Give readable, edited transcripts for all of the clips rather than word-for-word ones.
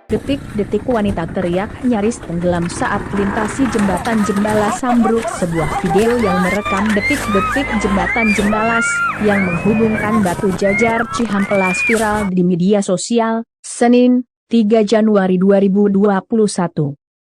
Detik-detik wanita teriak nyaris tenggelam saat melintasi jembatan Jembalas ambruk. Sebuah video yang merekam detik-detik jembatan Jembalas yang menghubungkan Batu Jajar Cihampelas viral di media sosial, Senin, 3 Januari 2021.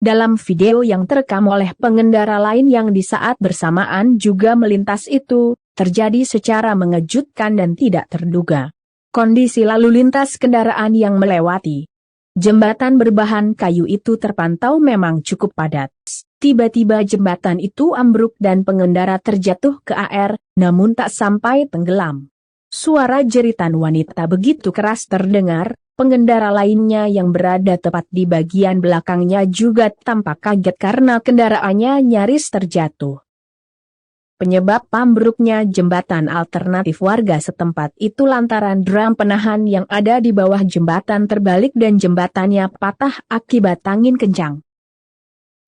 Dalam video yang terekam oleh pengendara lain yang di saat bersamaan juga melintas itu, terjadi secara mengejutkan dan tidak terduga. Kondisi lalu lintas kendaraan yang melewati jembatan berbahan kayu itu terpantau memang cukup padat. Tiba-tiba jembatan itu ambruk dan pengendara terjatuh ke air, namun tak sampai tenggelam. Suara jeritan wanita begitu keras terdengar, pengendara lainnya yang berada tepat di bagian belakangnya juga tampak kaget karena kendaraannya nyaris terjatuh. Penyebab ambruknya jembatan alternatif warga setempat itu lantaran dram penahan yang ada di bawah jembatan terbalik dan jembatannya patah akibat angin kencang.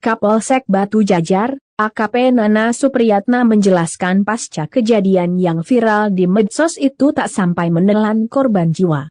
Kapolsek Batu Jajar, AKP Nana Supriyatna menjelaskan pasca kejadian yang viral di medsos itu tak sampai menelan korban jiwa.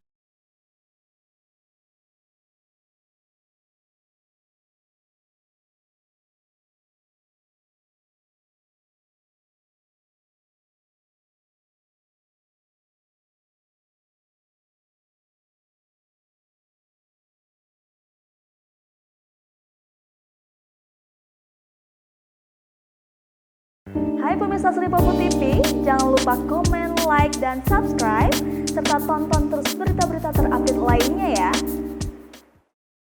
Hai pemirsa Sri Popo TV, jangan lupa komen, like, dan subscribe, serta tonton terus berita-berita terupdate lainnya ya.